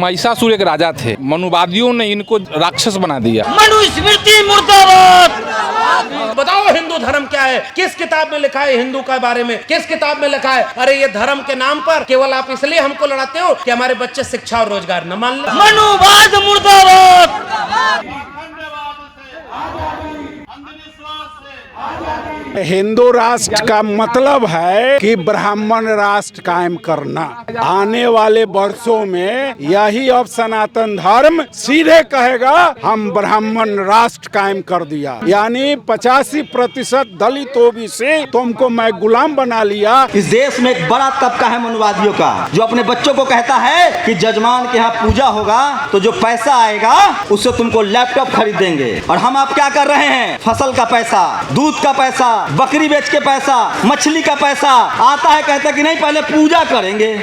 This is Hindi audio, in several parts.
महिषासुर एक राजा थे, मनुवादियों ने इनको राक्षस बना दिया। मनुस्मृति मुर्दाबाद। बताओ हिंदू धर्म क्या है, किस किताब में लिखा है हिंदू के बारे में, किस किताब में लिखा है? अरे ये धर्म के नाम पर केवल आप इसलिए हमको लड़ाते हो कि हमारे बच्चे शिक्षा और रोजगार न मान ले। मनुवाद मुर्दाबाद। हिंदू राष्ट्र का मतलब है कि ब्राह्मण राष्ट्र कायम करना। आने वाले वर्षों में यही अब सनातन धर्म सीधे कहेगा हम ब्राह्मण राष्ट्र कायम कर दिया, यानी 85% दलित ओबीसी तुमको मैं गुलाम बना लिया। इस देश में एक बड़ा तबका है मनुवादियों का, जो अपने बच्चों को कहता है कि जजमान के यहाँ पूजा होगा तो जो पैसा आएगा उससे तुमको लैपटॉप खरीद देंगे। और हम आप क्या कर रहे हैं? फसल का पैसा, दूध का पैसा, बकरी बेच के पैसा, मछली का पैसा आता है, कहता कि नहीं पहले पूजा करेंगे।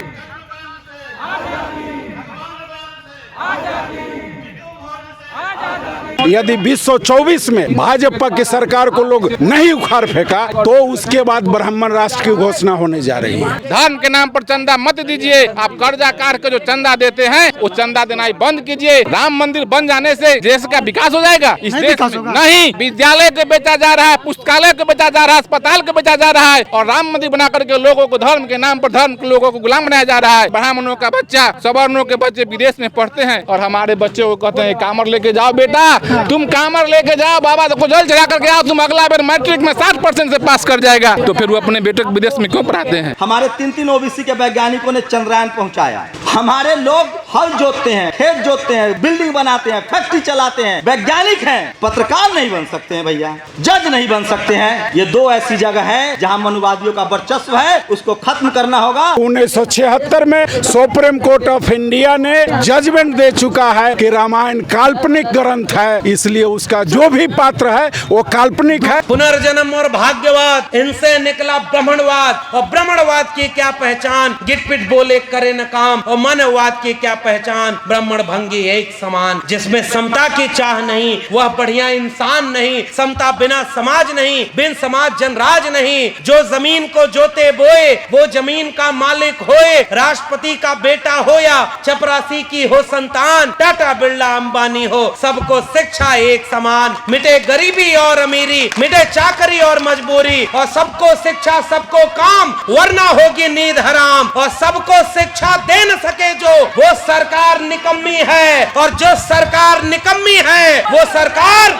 यदि 2024 में भाजपा की सरकार को लोग नहीं उखाड़ फेंका तो उसके बाद ब्राह्मण राष्ट्र की घोषणा होने जा रही है। धर्म के नाम पर चंदा मत दीजिए। आप कर्जा काट के जो चंदा देते हैं वो चंदा देना ही बंद कीजिए। राम मंदिर बन जाने से देश का विकास हो जाएगा? इस देश में नहीं। विद्यालय को बेचा जा रहा है, पुस्तकालय को बेचा जा रहा है, अस्पताल को बेचा जा रहा है, और राम मंदिर बना करके लोगों को धर्म के नाम पर धर्म के लोगों को गुलाम बनाया जा रहा है। ब्राह्मणों का बच्चा, सवर्णों के बच्चे विदेश में पढ़ते हैं और हमारे बच्चे को कहते हैं कामर लेके जाओ बेटा, तुम कामर लेके जाओ, बाबा को जल चढ़ा करके आओ, तुम अगला बार मैट्रिक में 60% से पास कर जाएगा। तो फिर वो अपने बेटे को विदेश में क्यों पढ़ाते हैं? हमारे 3 ओबीसी के वैज्ञानिकों ने चंद्रयान पहुंचाया। हमारे लोग हल जोतते हैं, खेत जोतते हैं, बिल्डिंग बनाते हैं, फैक्ट्री चलाते हैं, वैज्ञानिक हैं। पत्रकार नहीं बन सकते हैं भैया, जज नहीं बन सकते हैं। ये 2 ऐसी जगह है जहां मनुवादियों का वर्चस्व है, उसको खत्म करना होगा। 1976 में सुप्रीम कोर्ट ऑफ इंडिया ने जजमेंट दे चुका है कि रामायण काल्पनिक ग्रंथ है, इसलिए उसका जो भी पात्र है वो काल्पनिक है। पुनर्जन्म और भाग्यवाद, इनसे निकला ब्राह्मणवाद। और ब्राह्मणवाद की क्या पहचान? गिटपिट बोले करे न काम। और मनवाद की क्या पहचान? ब्राह्मण भंगी एक समान। जिसमें समता की चाह नहीं वह बढ़िया इंसान नहीं। समता बिना समाज नहीं, बिन समाज जनराज नहीं। जो जमीन को जोते बोए वो जमीन का मालिक होए। राष्ट्रपति का बेटा हो या चपरासी की हो संतान, टाटा बिरला अंबानी हो, सबको शिक्षा एक समान। मिटे गरीबी और अमीरी, मिटे चाकरी और मजबूरी, और सबको शिक्षा सबको काम, वरना होगी नींद हराम। और सबको शिक्षा दे न सके जो, वो सरकार निकम्मी है। और जो सरकार निकम्मी है वो सरकार।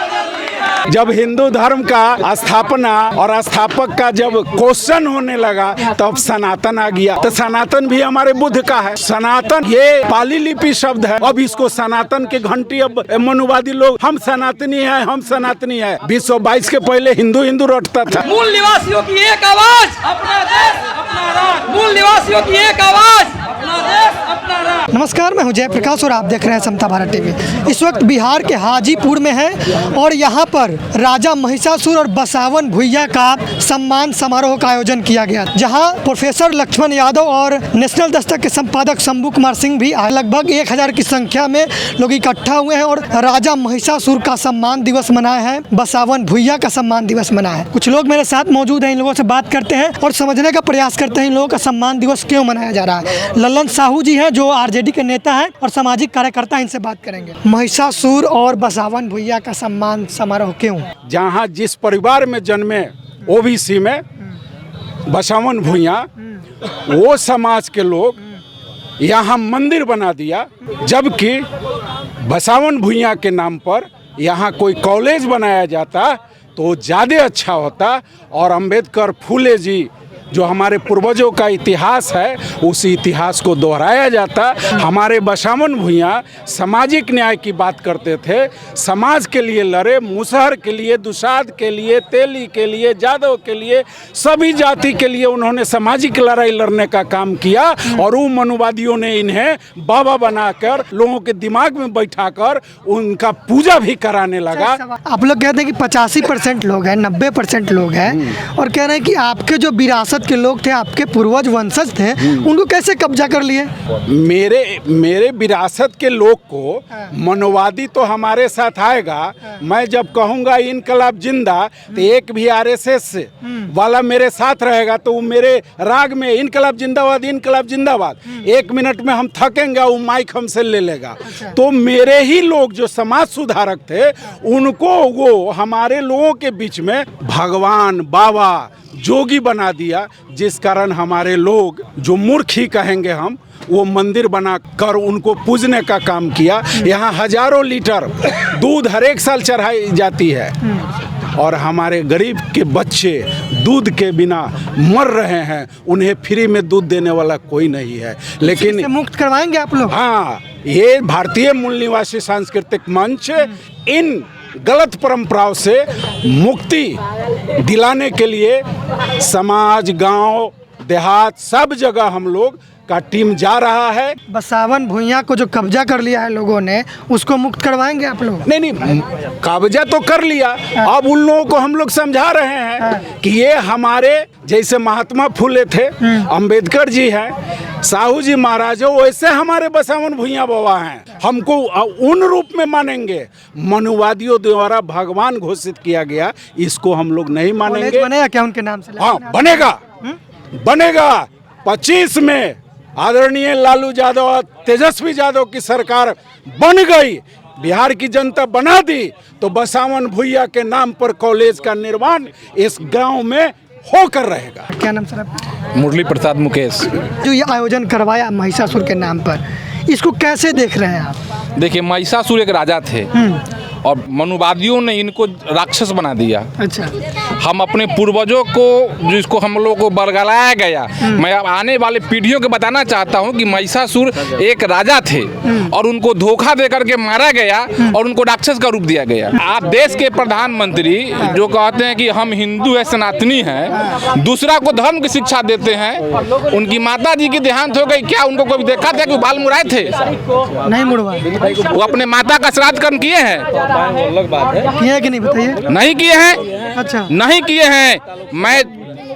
जब हिंदू धर्म का स्थापना और स्थापक का जब क्वेश्चन होने लगा तब सनातन आ गया। तो सनातन भी हमारे बुद्ध का है। सनातन ये पाली लिपि शब्द है। अब इसको सनातन के घंटी, अब मनुवादी लोग हम सनातनी है, हम सनातनी है। 2022 के पहले हिंदू हिंदू रटता था। मूल निवासियों की एक आवाज, अपना देश अपना राज। मूल निवासियों की एक आवाज, अपना देश अपना राज। नमस्कार, मैं हूं जयप्रकाश और आप देख रहे हैं समता भारत टीवी। इस वक्त बिहार के हाजीपुर में है और यहाँ पर राजा महिषासुर और बसावन भुइया का सम्मान समारोह का आयोजन किया गया, जहाँ प्रोफेसर लक्ष्मण यादव और नेशनल दस्तक के संपादक शंभू कुमार सिंह भी आए। लगभग 1000 की संख्या में लोग इकट्ठा हुए हैं और राजा महिषासुर का सम्मान दिवस मनाया है, बसावन भुइया का सम्मान दिवस मनाया है। कुछ लोग मेरे साथ मौजूद हैं, इन लोगों से बात करते हैं और समझने का प्रयास करते हैं इन लोगों का सम्मान दिवस क्यों मनाया जा रहा है। ललन साहू जी हैं जो आरजेडी के नेता हैं और सामाजिक कार्यकर्ता, इनसे बात करेंगे। महिषासुर और बसावन भुइया का सम्मान समारोह क्यों? जहाँ जिस परिवार में जन्मे ओबीसी में बसावन भुइया, वो समाज के लोग यहाँ मंदिर बना दिया, जबकि बसावन भुइया के नाम पर यहाँ कोई कॉलेज बनाया जाता तो ज़्यादा अच्छा होता। और अंबेडकर, फूले जी जो हमारे पूर्वजों का इतिहास है, उस इतिहास को दोहराया जाता। हमारे बसावन भुइया सामाजिक न्याय की बात करते थे, समाज के लिए लड़े, मुसहर के लिए, दुसाध के लिए, तेली के लिए, जादव के लिए, सभी जाति के लिए उन्होंने सामाजिक लड़ाई लड़ने का काम किया। और उन मनुवादियों ने इन्हें बाबा बनाकर लोगों के दिमाग में बैठाकर उनका पूजा भी कराने लगा। आप लोग कहते हैं कि 85% लोग हैं, 90% लोग हैं और कह रहे हैं कि आपके जो विरासत विरासत के लोग थे, आपके पूर्वज वंशज थे, उनको कैसे कब्जा कर लिए? मेरे विरासत के लोग को मनोवादी तो हमारे साथ आएगा। मैं जब कहूँगा इनकलाब जिंदा तो एक भी आरएसएस वाला मेरे साथ रहेगा तो वो मेरे राग में इनकलाब जिंदाबाद, इनकलाब जिंदाबाद। 1 मिनट में हम थकेंगे, वो माइक हमसे ले लेगा। तो मेरे ही लोग जो समाज सुधारक थे उनको वो हमारे लोगों के बीच में भगवान, बाबा, जोगी बना दिया, जिस कारण हमारे लोग जो मूर्ख ही कहेंगे हम, वो मंदिर बनाकर उनको पूजने का काम किया। यहाँ हजारों लीटर दूध हर एक साल चढ़ाई जाती है और हमारे गरीब के बच्चे दूध के बिना मर रहे हैं। उन्हें फ्री में दूध देने वाला कोई नहीं है। लेकिन मुक्त करवाएंगे आप लोग? हाँ, ये भारतीय मूल निवासी सांस्कृतिक मंच इन गलत परंपराओं से मुक्ति दिलाने के लिए समाज, गांव, देहात, सब जगह हम लोग का टीम जा रहा है। बसावन भुइयां को जो कब्जा कर लिया है लोगों ने, उसको मुक्त करवाएंगे आप लोग? नहीं, कब्जा तो कर लिया। अब उन लोगों को हम लोग समझा रहे हैं कि ये हमारे जैसे महात्मा फुले थे, अंबेडकर जी हैं, साहू जी महाराज हो, वैसे हमारे बसावन भुइयां बाबा हैं। हमको उन रूप में मानेंगे। मनुवादियों द्वारा भगवान घोषित किया गया, इसको हम लोग नहीं मानेंगे। बनेगा क्या उनके नाम से? हाँ, बनेगा 25 में आदरणीय लालू यादव और तेजस्वी यादव की सरकार बन गई, बिहार की जनता बना दी, तो बसावन भुइयां के नाम पर कॉलेज का निर्माण इस गांव में होकर रहेगा। क्या नाम सर आपका? मुरली प्रसाद मुकेश। जो ये आयोजन करवाया महिषासुर के नाम पर, इसको कैसे देख रहे हैं आप? देखिए, महिषासुर एक राजा थे और मनुवादियों ने इनको राक्षस बना दिया। अच्छा। हम अपने पूर्वजों को, जिसको हम लोगों को बरगलाया गया, मैं अब आने वाले पीढ़ियों को बताना चाहता हूं कि महिषासुर एक राजा थे और उनको धोखा दे करके मारा गया और उनको राक्षस का रूप दिया गया। आप देश के प्रधानमंत्री जो कहते हैं कि हम हिंदू है, सनातनी हैं, दूसरा को धर्म की शिक्षा देते हैं। उनकी माता जी की देहांत हो गई, क्या उनको कोई देखा था कि बाल मुड़ाए थे? नहीं मुड़वाए। वो अपने माता का श्राद्ध कर्म किए हैं? अलग बात है। किए कि नहीं बताइए? नहीं किए हैं। अच्छा, नहीं किए हैं। मैं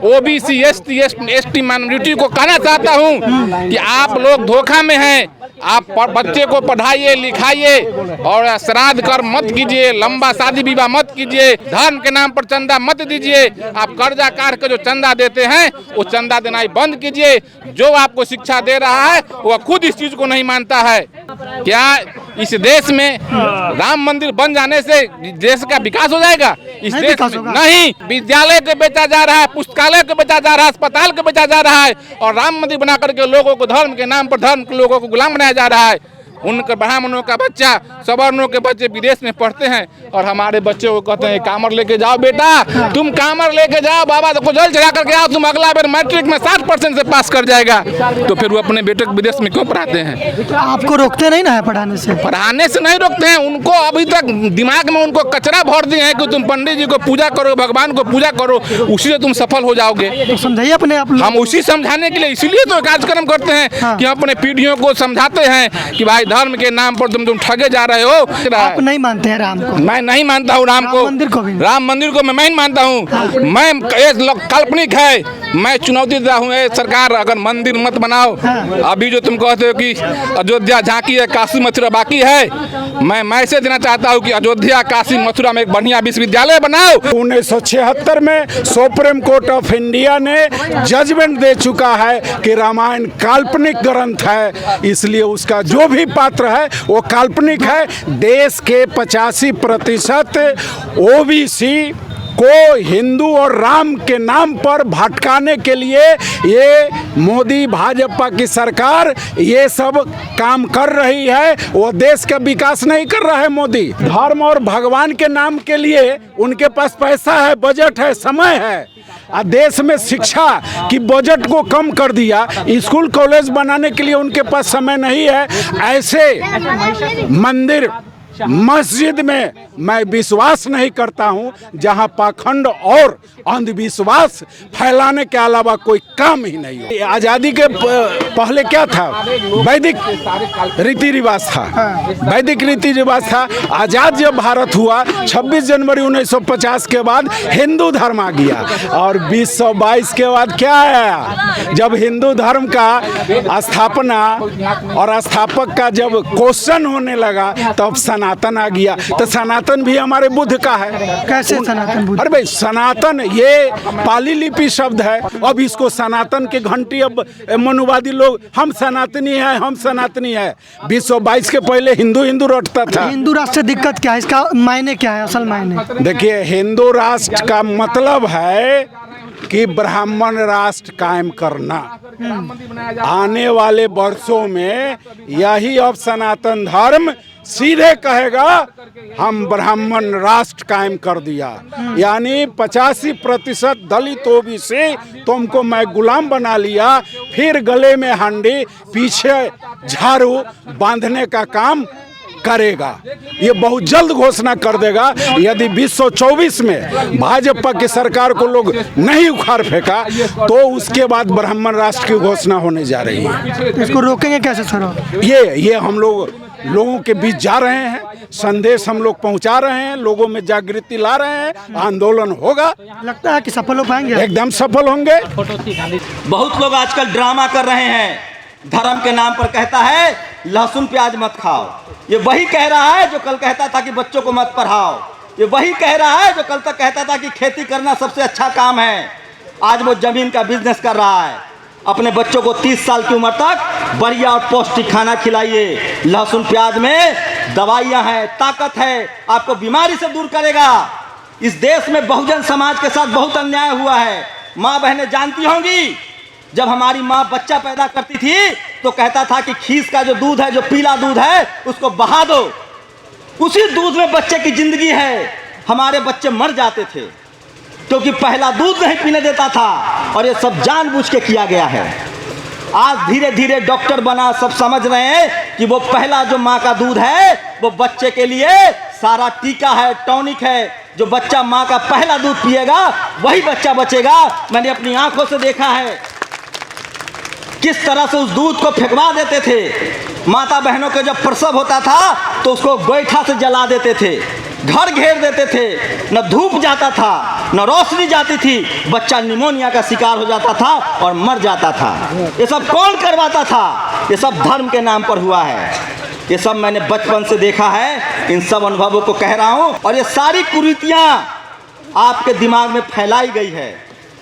ओबीसी, एसटी माइनॉरिटी को कहना चाहता हूं कि आप लोग धोखा में हैं। आप बच्चे को पढ़ाइए, लिखाइए और श्राद्ध कर्म मत कीजिए, लंबा शादी विवाह मत कीजिए, धर्म के नाम पर चंदा मत दीजिए। आप कर्जा कार के जो चंदा देते हैं वो चंदा देना ही बंद कीजिए। जो आपको शिक्षा दे रहा है वो खुद इस चीज को नहीं मानता है। क्या इस देश में राम मंदिर बन जाने से देश का विकास हो जाएगा? इस देश में नहीं। विद्यालय को बेचा जा रहा है, पुस्तकालय को बेचा जा रहा है, अस्पताल को बेचा जा रहा है और राम मंदिर बना करके लोगों को धर्म के नाम पर धर्म के लोगों को गुलाम बनाया जा रहा है। उनके ब्राह्मणों का बच्चा, सवर्णों के बच्चे विदेश में पढ़ते हैं और हमारे बच्चे को कहते हैं कामर लेके जाओ बेटा, तुम कामर लेके जाओ, बाबा को जल चढ़ा करके आओ, तुम अगला बार मैट्रिक में 60% से पास कर जाएगा। तो फिर वो अपने बेटे को विदेश में क्यों पढ़ाते हैं? तो आपको रोकते नहीं ना है पढ़ाने से? पढ़ाने से नहीं रोकते हैं। उनको अभी तक दिमाग में उनको कचरा भर दिए हैं कि तुम पंडित जी को पूजा करो, भगवान को पूजा करो, उसी से तुम सफल हो जाओगे। तो समझाइए अपने आप। हम उसी समझाने के लिए इसीलिए तो कार्यक्रम करते हैं कि हम अपने पीढ़ियों को समझाते हैं कि भाई धर्म के नाम पर तुम ठगे जा रहे हो। आप नहीं मानते हैं राम को? मैं नहीं मानता हूँ राम को। राम मंदिर को मैं नहीं मानता हूँ। मैं काल्पनिक है। मैं चुनौती देता हूँ सरकार, अगर मंदिर मत बनाओ। अभी जो तुम कहते हो कि अयोध्या झांकी है, काशी मथुरा बाकी है, मैं मैसेज देना चाहता हूँ कि अयोध्या, काशी, मथुरा में एक बढ़िया विश्वविद्यालय बनाओ। 1976 में सुप्रीम कोर्ट ऑफ इंडिया ने जजमेंट दे चुका है कि रामायण काल्पनिक ग्रंथ है, इसलिए उसका जो भी पात्र है वो काल्पनिक है। देश के 85% ओबीसी को हिंदू और राम के नाम पर भटकाने के लिए ये मोदी भाजपा की सरकार ये सब काम कर रही है। वो देश का विकास नहीं कर रहा है मोदी। धर्म और भगवान के नाम के लिए उनके पास पैसा है, बजट है, समय है। देश में शिक्षा की बजट को कम कर दिया, स्कूल कॉलेज बनाने के लिए उनके पास समय नहीं है। ऐसे मंदिर मस्जिद में मैं विश्वास नहीं करता हूं, जहां पाखंड और अंधविश्वास फैलाने के अलावा कोई काम ही नहीं है। आज़ादी के पहले क्या था? वैदिक रीति रिवाज था, वैदिक रीति रिवाज था। आज़ाद जब भारत हुआ 26 जनवरी 1950 के बाद हिंदू धर्म आ गया, और 1922 के बाद क्या आया? जब हिंदू धर्म का स्थापना और स्थापक का जब क्वेश्चन होने लगा तब सनातन आ गया। तो सनातन भी हमारे बुद्ध का है। कैसे सनातन बुद्ध? अरे भाई, सनातन ये पाली लिपि शब्द है। अब इसको सनातन की घंटी, अब मनुवादी लोग हम सनातनी है, हम सनातनी है। 1922 के पहले हिंदू हिंदू रटता था। हिंदू राष्ट्र से दिक्कत क्या है? इसका मायने क्या है, असल मायने? देखिए, हिंदू राष्ट्र का मतलब है कि ब्राह्मण राष्ट्र कायम करना। आने वाले वर्षों में यही अब सनातन धर्म सीधे कहेगा हम ब्राह्मण राष्ट्र कायम कर दिया, यानी 85% दलित ओबीसी तुमको मैं गुलाम बना लिया। फिर गले में हंडी, पीछे झाड़ू बांधने का काम करेगा। ये बहुत जल्द घोषणा कर देगा। यदि 2024 में भाजपा की सरकार को लोग नहीं उखाड़ फेंका तो उसके बाद ब्राह्मण राष्ट्र की घोषणा होने जा रही है। इसको रोकेंगे कैसे सर? ये हम लोगों के बीच जा रहे हैं, संदेश हम लोग पहुंचा रहे हैं, लोगों में जागृति ला रहे हैं, आंदोलन होगा। लगता है कि सफल हो पाएंगे? एकदम सफल होंगे। बहुत लोग आजकल ड्रामा कर रहे हैं, धर्म के नाम पर कहता है लहसुन प्याज मत खाओ। ये वही कह रहा है जो कल कहता था कि बच्चों को मत पढ़ाओ। ये वही कह रहा है जो कल तक कहता था कि खेती करना सबसे अच्छा काम है। आज वो जमीन का बिजनेस कर रहा है। अपने बच्चों को 30 साल की उम्र तक बढ़िया और पौष्टिक खाना खिलाइए। लहसुन प्याज में दवाइयाँ हैं, ताकत है, आपको बीमारी से दूर करेगा। इस देश में बहुजन समाज के साथ बहुत अन्याय हुआ है। माँ बहनें जानती होंगी, जब हमारी माँ बच्चा पैदा करती थी तो कहता था कि खीस का जो दूध है, जो पीला दूध है, उसको बहा दो, उसी दूध में बच्चे की जिंदगी है। हमारे बच्चे मर जाते थे क्योंकि पहला दूध नहीं पीने देता था, और ये सब जानबूझ के किया गया है। आज धीरे धीरे डॉक्टर बना, सब समझ रहे हैं कि वो पहला जो माँ का दूध है वो बच्चे के लिए सारा टीका है, टॉनिक है। जो बच्चा माँ का पहला दूध पिएगा वही बच्चा बचेगा। मैंने अपनी आंखों से देखा है किस तरह से उस दूध को फेंकवा देते थे। माता बहनों के जब प्रसव होता था तो उसको गोईठा से जला देते थे, घर घेर देते थे, न धूप जाता था न रोशनी जाती थी, बच्चा निमोनिया का शिकार हो जाता था और मर जाता था। ये सब कौन करवाता था? ये सब धर्म के नाम पर हुआ है। ये सब मैंने बचपन से देखा है, इन सब अनुभवों को कह रहा हूँ। और ये सारी कुरीतियाँ आपके दिमाग में फैलाई गई है,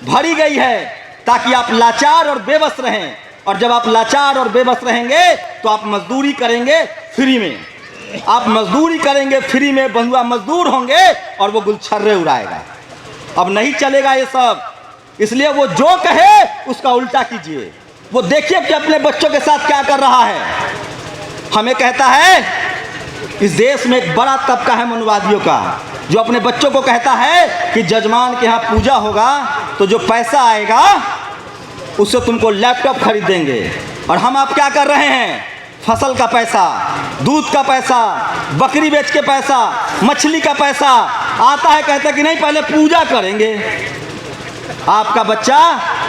भरी गई है, ताकि आप लाचार और बेबस रहें। और जब आप लाचार और बेबस रहेंगे तो आप मजदूरी करेंगे फ्री में। आप मजदूरी करेंगे फ्री में, बंधुआ मजदूर होंगे और वो गुलछर्रे उड़ाएगा। अब नहीं चलेगा ये सब। इसलिए वो जो कहे उसका उल्टा कीजिए। वो देखिए कि अपने बच्चों के साथ क्या कर रहा है। हमें कहता है, इस देश में एक बड़ा तबका है मनुवादियों का, जो अपने बच्चों को कहता है कि जजमान के यहाँ पूजा होगा तो जो पैसा आएगा उससे तुमको लैपटॉप खरीद देंगे। और हम आप क्या कर रहे हैं? फसल का पैसा, दूध का पैसा, बकरी बेच के पैसा, मछली का पैसा आता है, कहते कि नहीं पहले पूजा करेंगे। आपका बच्चा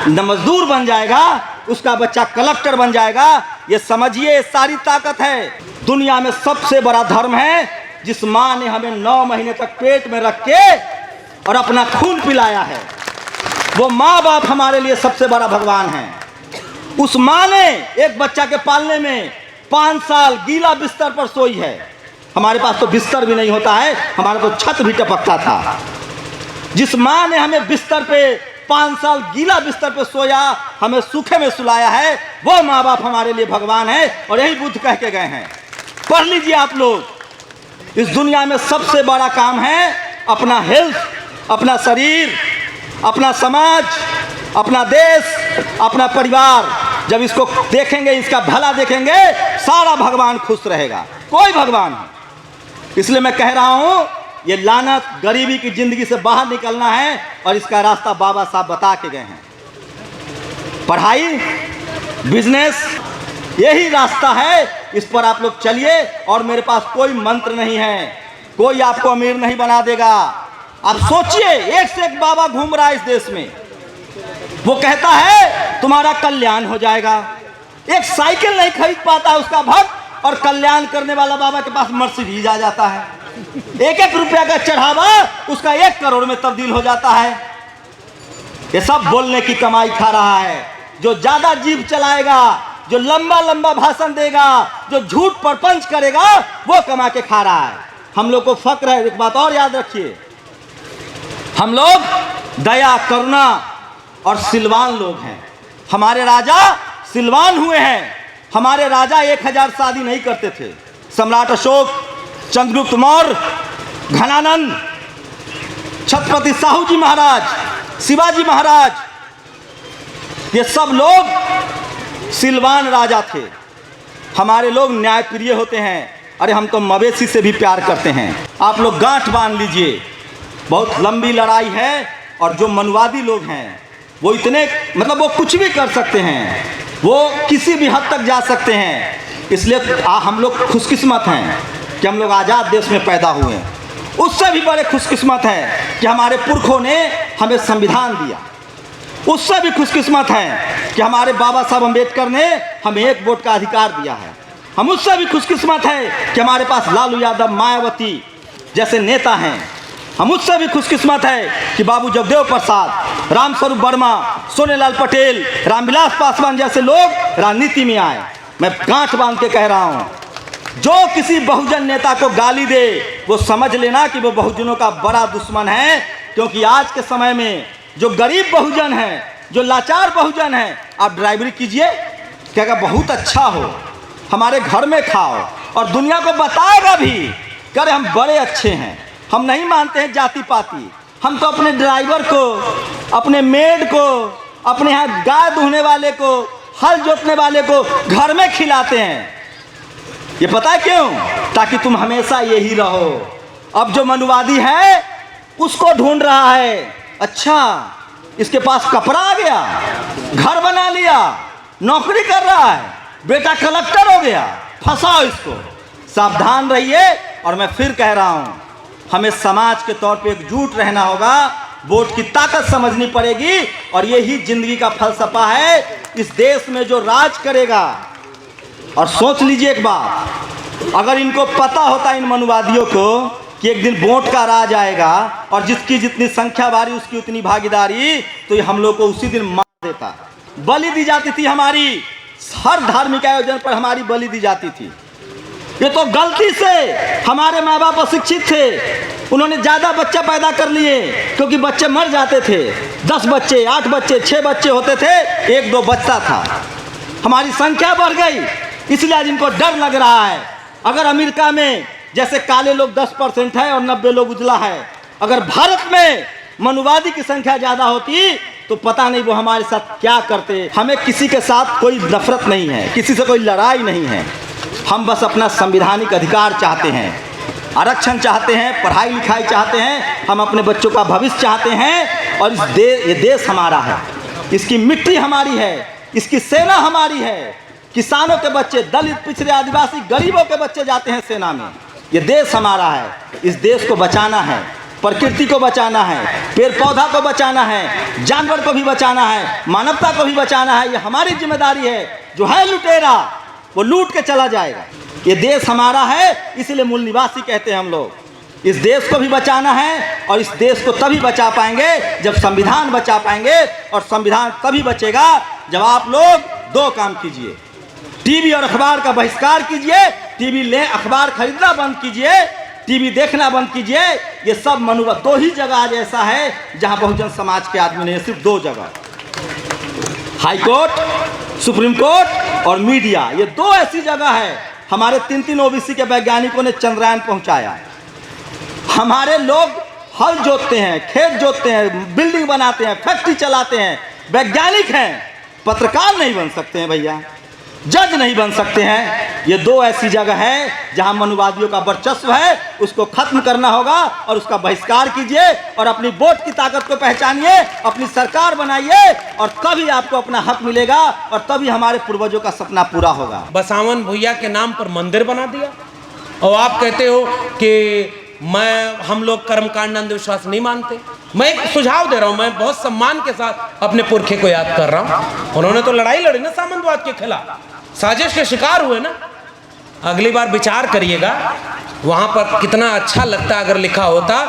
न मजदूर बन जाएगा, उसका बच्चा कलेक्टर बन जाएगा। ये समझिए, सारी ताकत है। दुनिया में सबसे बड़ा धर्म है जिस माँ ने हमें 9 महीने तक पेट में रख के और अपना खून पिलाया है। वो माँ बाप हमारे लिए सबसे बड़ा भगवान है। उस माँ ने एक बच्चा के पालने में 5 साल गीला बिस्तर पर सोई है। हमारे पास तो बिस्तर भी नहीं होता है, हमारा तो छत भी टपकता था। जिस माँ ने हमें बिस्तर पे 5 साल गीला बिस्तर पे सोया, हमें सूखे में सुलाया है, वो माँ बाप हमारे लिए भगवान है। और यही बुद्ध कह के गए हैं। पढ़ लीजिए आप लोग। इस दुनिया में सबसे बड़ा काम है अपना हेल्थ, अपना शरीर, अपना समाज, अपना देश, अपना परिवार। जब इसको देखेंगे, इसका भला देखेंगे, सारा भगवान खुश रहेगा, कोई भगवान नहीं। इसलिए मैं कह रहा हूँ, ये लानत गरीबी की जिंदगी से बाहर निकलना है और इसका रास्ता बाबा साहब बता के गए हैं। पढ़ाई, बिजनेस, यही रास्ता है इस पर आप लोग चलिए। और मेरे पास कोई मंत्र नहीं है, कोई आपको अमीर नहीं बना देगा। आप सोचिए, एक से एक बाबा घूम रहा है इस देश में। वो कहता है तुम्हारा कल्याण हो जाएगा। एक साइकिल नहीं खरीद पाता है उसका भक्त, और कल्याण करने वाला बाबा के पास मर्सिडीज आ जाता है। एक एक रुपया का चढ़ावा उसका 1 करोड़ में तब्दील हो जाता है। ये सब बोलने की कमाई खा रहा है। जो ज्यादा जीभ चलाएगा, जो लंबा लंबा भाषण देगा, जो झूठ प्रपंच करेगा, वो कमा के खा रहा है। हम लोग को फक्र है। एक बात और याद रखिए, हम लोग दया, करुणा और सिलवान लोग हैं। हमारे राजा सिलवान हुए हैं। हमारे राजा 1000 शादी नहीं करते थे। सम्राट अशोक, चंद्रगुप्त मौर्य, घनानंद, छत्रपति साहू जी महाराज, शिवाजी महाराज, ये सब लोग सिलवान राजा थे। हमारे लोग न्यायप्रिय होते हैं। अरे हम तो मवेशी से भी प्यार करते हैं। आप लोग गांठ बांध लीजिए, बहुत लंबी लड़ाई है। और जो मनुवादी लोग हैं वो इतने, मतलब वो कुछ भी कर सकते हैं, वो किसी भी हद तक जा सकते हैं। इसलिए हम लोग खुशकिस्मत हैं कि हम लोग आज़ाद देश में पैदा हुए हैं। उससे भी बड़े खुशकिस्मत हैं कि हमारे पुरखों ने हमें संविधान दिया। उससे भी खुशकिस्मत हैं कि हमारे बाबा साहब अम्बेडकर ने हमें 1 वोट का अधिकार दिया है। हम उससे भी खुशकिस्मत हैं कि हमारे पास लालू यादव, मायावती जैसे नेता हैं। हम उससे भी खुशकिस्मत है कि बाबू जगदेव प्रसाद, रामस्वरूप वर्मा, सोनेलाल पटेल, रामविलास पासवान जैसे लोग राजनीति में आए। मैं गांठ बांध के कह रहा हूँ, जो किसी बहुजन नेता को गाली दे वो समझ लेना कि वो बहुजनों का बड़ा दुश्मन है। क्योंकि आज के समय में जो गरीब बहुजन है, जो लाचार बहुजन है, आप ड्राइवरी कीजिए, क्या बहुत अच्छा हो, हमारे घर में खाओ, और दुनिया को बताएगा भी कि अरे हम बड़े अच्छे हैं। हम नहीं मानते हैं जाति पाति। हम तो अपने ड्राइवर को, अपने मेड को, अपने यहाँ गाय दूहने वाले को, हल जोतने वाले को घर में खिलाते हैं। ये पता है क्यों? ताकि तुम हमेशा यही रहो। अब जो मनुवादी है उसको ढूंढ रहा है, अच्छा इसके पास कपड़ा आ गया, घर बना लिया, नौकरी कर रहा है, बेटा कलेक्टर हो गया, फंसाओ इसको। सावधान रहिए। और मैं फिर कह रहा हूँ, हमें समाज के तौर पे एकजुट रहना होगा। वोट की ताकत समझनी पड़ेगी। और यही जिंदगी का फलसफा है इस देश में जो राज करेगा। और सोच लीजिए एक बात, अगर इनको पता होता, इन मनुवादियों को, कि एक दिन वोट का राज आएगा और जिसकी जितनी संख्या भारी उसकी उतनी भागीदारी, तो ये हम लोग को उसी दिन मार देता। बलि दी जाती थी हमारी, हर धार्मिक आयोजन पर हमारी बलि दी जाती थी। ये तो गलती से हमारे माँ बाप अशिक्षित थे, उन्होंने ज़्यादा बच्चा पैदा कर लिए, क्योंकि बच्चे मर जाते थे। 10 बच्चे, 8 बच्चे, 6 बच्चे होते थे, 1-2 बचता था। हमारी संख्या बढ़ गई, इसलिए आज इनको डर लग रहा है। अगर अमेरिका में जैसे काले लोग 10% है और 90 लोग उजला है, अगर भारत में मनुवादी की संख्या ज़्यादा होती तो पता नहीं वो हमारे साथ क्या करते। हमें किसी के साथ कोई नफरत नहीं है, किसी से कोई लड़ाई नहीं है। हम बस अपना संवैधानिक अधिकार चाहते हैं, आरक्षण चाहते हैं, पढ़ाई लिखाई चाहते हैं, हम अपने बच्चों का भविष्य चाहते हैं। और ये देश हमारा है, इसकी मिट्टी हमारी है, इसकी सेना हमारी है। किसानों के बच्चे, दलित, पिछड़े, आदिवासी, गरीबों के बच्चे जाते हैं सेना में। ये देश हमारा है, इस देश को बचाना है, प्रकृति को बचाना है, पेड़ पौधा को बचाना है, जानवर को भी बचाना है, मानवता को भी बचाना है। ये हमारी जिम्मेदारी है। जो है लुटेरा वो लूट के चला जाएगा। ये देश हमारा है, इसलिए मूल निवासी कहते हैं हम लोग। इस देश को भी बचाना है, और इस देश को तभी बचा पाएंगे जब संविधान बचा पाएंगे। और संविधान तभी बचेगा जब आप लोग 2 काम कीजिए, टीवी और अखबार का बहिष्कार कीजिए। टीवी ले, अखबार खरीदना बंद कीजिए, टीवी देखना बंद कीजिए। ये सब मनुवाद 2 ही जगह आज ऐसा है जहां बहुजन समाज के आदमी ने, सिर्फ 2 जगह, हाई कोर्ट, सुप्रीम कोर्ट और मीडिया। ये 2 ऐसी जगह है। हमारे 3 ओबीसी के वैज्ञानिकों ने चंद्रयान पहुंचाया। हमारे लोग हल जोतते हैं, खेत जोतते हैं, बिल्डिंग बनाते हैं, फैक्ट्री चलाते हैं, वैज्ञानिक हैं, पत्रकार नहीं बन सकते हैं भैया। जज नहीं बन सकते हैं। ये दो ऐसी जगह है जहां मनुवादियों का वर्चस्व है, उसको खत्म करना होगा और उसका बहिष्कार कीजिए और अपनी वोट की ताकत को पहचानिए, अपनी सरकार बनाइए और तभी आपको अपना हक मिलेगा और तभी हमारे पूर्वजों का सपना पूरा होगा। बसावन भुइया के नाम पर मंदिर बना दिया और आप कहते हो कि हम लोग कर्मकांड अंधविश्वास नहीं मानते। मैं एक सुझाव दे रहा हूं, मैं बहुत सम्मान के साथ अपने पुरखे को याद कर रहा हूं। उन्होंने तो लड़ाई लड़ी ना सामंतवाद के खिलाफ, साजिश के शिकार हुए ना। अगली बार विचार करिएगा, वहां पर कितना अच्छा लगता अगर लिखा होता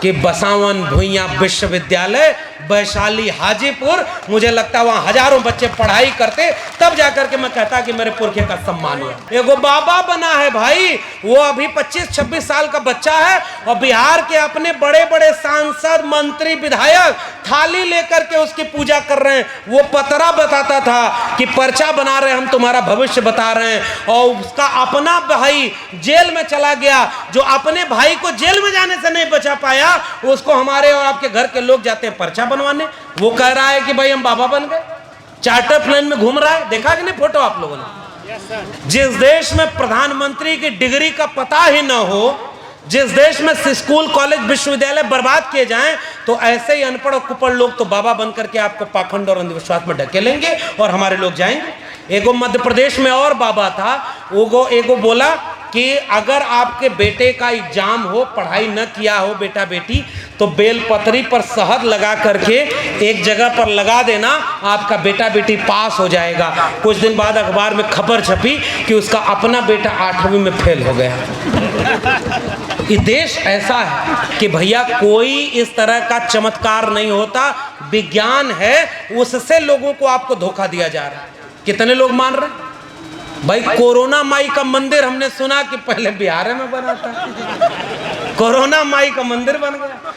कि बसावन भुइया विश्वविद्यालय वैशाली हाजीपुर। मुझे लगता है वहां हजारों बच्चे पढ़ाई करते, तब जाकर के मैं कहता कि मेरे पुरखे का सम्मान हुआ। एगो बाबा बना है भाई, वो अभी 25-26 साल का बच्चा है और बिहार के अपने बड़े बड़े सांसद, मंत्री, विधायक थाली लेकर के उसकी पूजा कर रहे हैं। वो पतरा बताता था कि पर्चा बना रहे, हम तुम्हारा भविष्य बता रहे हैं। और उसका अपना भाई जेल में चला गया, जो अपने भाई को जेल में जाने से नहीं बचा पाया, उसको हमारे और आपके घर के लोग जाते हैं पर्चा बनवाने। वो कह रहा है कि भाई हम बाबा बन गए, चार्टर प्लेन में घूम रहा है। देखा कि नहीं फोटो आप लोगों ने? जिस देश में प्रधानमंत्री की डिग्री का पता ही ना हो, जिस देश में स्कूल, कॉलेज, विश्वविद्यालय बर्बाद किए जाएं, तो ऐसे ही अनपढ़ और कुपड़ लोग तो बाबा बन करके आपको पाखंड और अंधविश्वास में ढकेलेंगे और हमारे लोग जाएंगे। एगो मध्य प्रदेश में और बाबा था, एगो बोला कि अगर आपके बेटे का एग्जाम हो, पढ़ाई न किया हो बेटा बेटी, तो बेलपत्री पर शहद लगा करके एक जगह पर लगा देना, आपका बेटा बेटी पास हो जाएगा। कुछ दिन बाद अखबार में खबर छपी कि उसका अपना बेटा 8वीं में फेल हो गया। ये देश ऐसा है कि भैया कोई इस तरह का चमत्कार नहीं होता, विज्ञान है, उससे लोगों को आपको धोखा दिया जा रहा है। कितने लोग मान रहे हैं भाई? कोरोना माई का मंदिर हमने सुना कि पहले बिहार में बना था, कोरोना माई का मंदिर बन गया।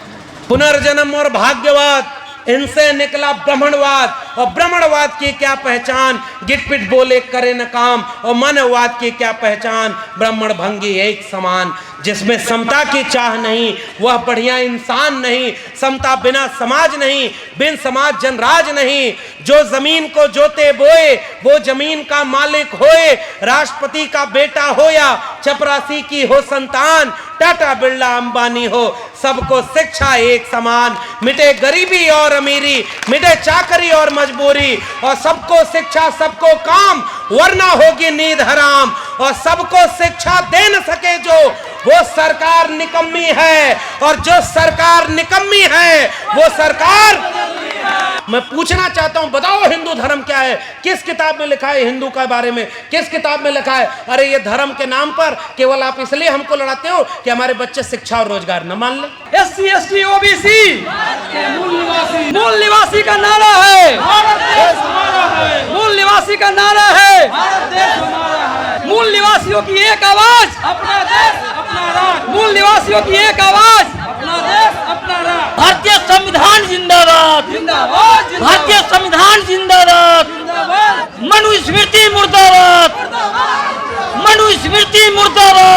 पुनर्जन्म और भाग्यवाद, इनसे निकला ब्राह्मणवाद, और ब्राह्मणवाद की क्या पहचान, गिटपिट बोले करे न काम, और मनवाद की क्या पहचान, ब्राह्मण भंगी एक समान। जिसमें समता की चाह नहीं, वह बढ़िया इंसान नहीं। समता बिना समाज नहीं, बिन समाज जनराज नहीं। जो जमीन को जोते बोए, वो जमीन का मालिक होए। राष्ट्रपति का बेटा हो या चपरासी की हो संतान, टाटा बिरला अंबानी हो, सबको शिक्षा एक समान। मिटे गरीबी और अमीरी, मिटे चाकरी और मजबूरी, और सबको शिक्षा सबको काम, वरना होगी नींद हराम। और सबको शिक्षा दे न सके जो, वो सरकार निकम्मी है, और जो सरकार निकम्मी है वो सरकार। मैं पूछना चाहता हूं, बताओ हिंदू धर्म क्या है? किस किताब में लिखा है हिंदू के बारे में? किस किताब में लिखा है? अरे ये धर्म के नाम पर केवल आप इसलिए हमको लड़ाते हो कि हमारे बच्चे शिक्षा और रोजगार न मान ले। SC ST OBC मूल निवासी का नारा है, मूल निवासी का नारा है, मूल निवासियों की एक आवाज, अपना देश अपना राज। मूल निवासियों की एक आवाज, अपना देश अपना राज। भारतीय संविधान जिंदाबाद, जिंदाबाद, भारतीय संविधान जिंदाबाद, जिंदाबाद, मनुस्मृति मुर्दाबाद, मनुस्मृति मुर्दाबाद।